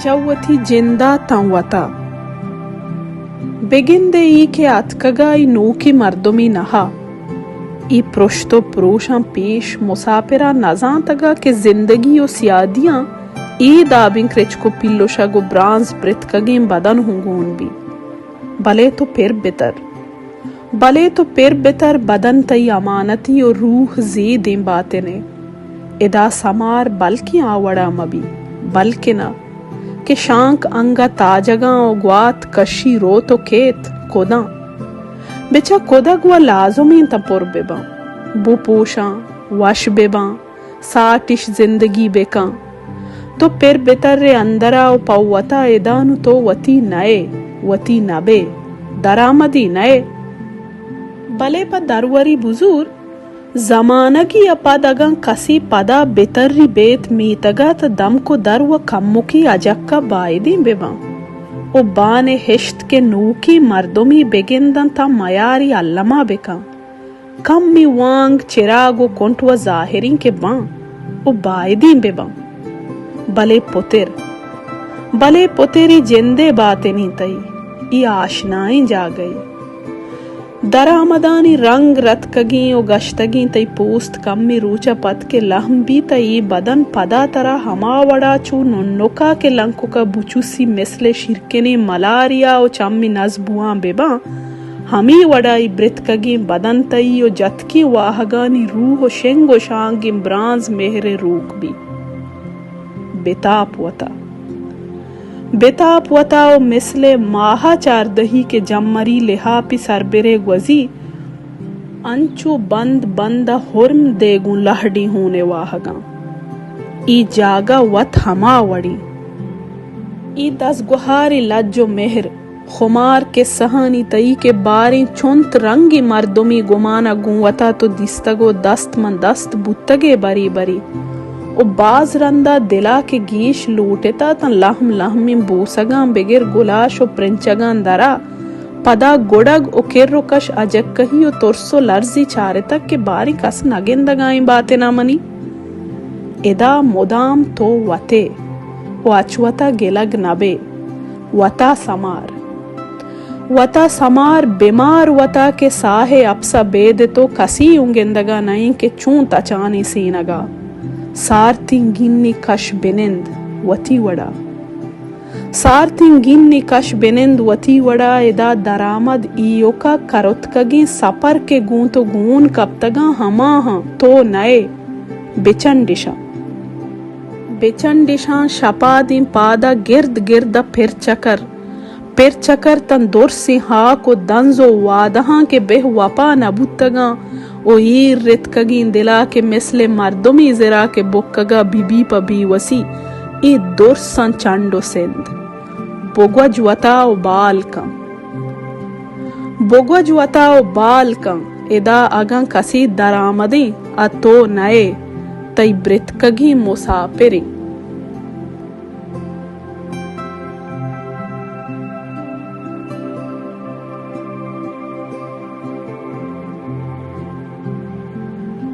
बिचव्वथी जिंदा तंवता बेगिंदे ई के अतकगा ई नूकी मर्दुमी नहा ई प्रोश्तो प्रोशां पेश मुसाफिरा नजां तगा के जिंदगी ओ सियादियां ई दाबिंग क्रिचको पिल्लोशा गो ब्रांज ब्रितकगें बदन हुंगून भी भले तो फिर बेतर बदन तई अमानती और रूह जी दें बातें ने इदा समार बल्कि आवड़ा मबी बल्कि न के शांक अंगा ताजगा और ग्वात कशी रो तो केत कोदा बेचा कोदा गुआ लाजुमी तपुर बेबा बु पोशा वश बेबा साटिश जिंदगी बेका तो फिर बेतर रे अंदरा ओ पौवता एदानु तो वती नबे दरामदी नए भले पर दरवरी बुजुर जमाना की अपदगा कसी पदा बेतर्री बेत मीतगा त दम को दर व कम्मुकी अजक्का बायदी बेवा ओ बाने हिश्त के नूकी मर्दुमी बेगिंदन ता मयारी अल्लमा बेका कम मी वांग चिरागो कोंटवा जाहिरिन के बा ओ बायदी बेबा भले पुतेरी जिंदे बातें नहीं तई ये आशनाएं जा गई दरामदानी रंग रतकगी और गश्तगी तई पोस्त कम्मी रूचा पत के लहम भी तई बदन पदा तरा हमावड़ा चू नुन्नुका के लंको का बुचुसी मिसले शिरकेने मलारिया और चम्मी नजबुआ बेबा हमी वड़ाई ब्रितकगी बदन तई और जतकी वाहगानी रूह शेंगो शांगी ब्रांज मेहरे रूक भी बेताप वता ओ मिसले माहा चार दही के जम्मरी लिहा पी सरबेरे ग्वजी अंचो बंद हुर्म देगू लहडी होने वाहगा ई जागा वत हमा वड़ी ई दस गुहारी लज्जो मेहर खुमार के सहानी तई के बारी चुंत रंगी मर्दुमी गुमाना गुवता तो दिस्तगो दस्त मन दस्त बुत्तगे बरी ओ बाज रंदा दिला के गीश लूटेता तन लहम में बूसगा बेगिर गुलाश ओ प्रिंचगान दरा पदा गुड़ग ओ किर्रोकश अजक कही ओ तुरसो लर्जी चारे तक के बारी कस नगिंदगाई बातें ना मनी इदा मुदाम तो वते ओ अचवता गिलग नबे वता समार बीमार वता के साहे अपसा बेद तो कसी उंगिंदगा नहीं के चूं तचानी सीनगा सारतिंगिन्नी कश बेनिंद वती वड़ा इदा दरामद ईयोका करुतकगी सपर के गूं तो गून कप्तगा हमा तो नए बिचन दिशा शपा दिन पादा गिर्द फिर चकर तन दुर सिंहा को दंजो वादहा के बेह वपा नबुतगा ओ ईर रितकगी दिला के मिसले मर्दुमी जिरा के बुक्कगा बीबी पबी वसी ई दुर सन चांडो सिंध बोगवज वताओ बालकं इदा अगं कसी दरामदी अतो नए तई ब्रितकगी मुसाफिरी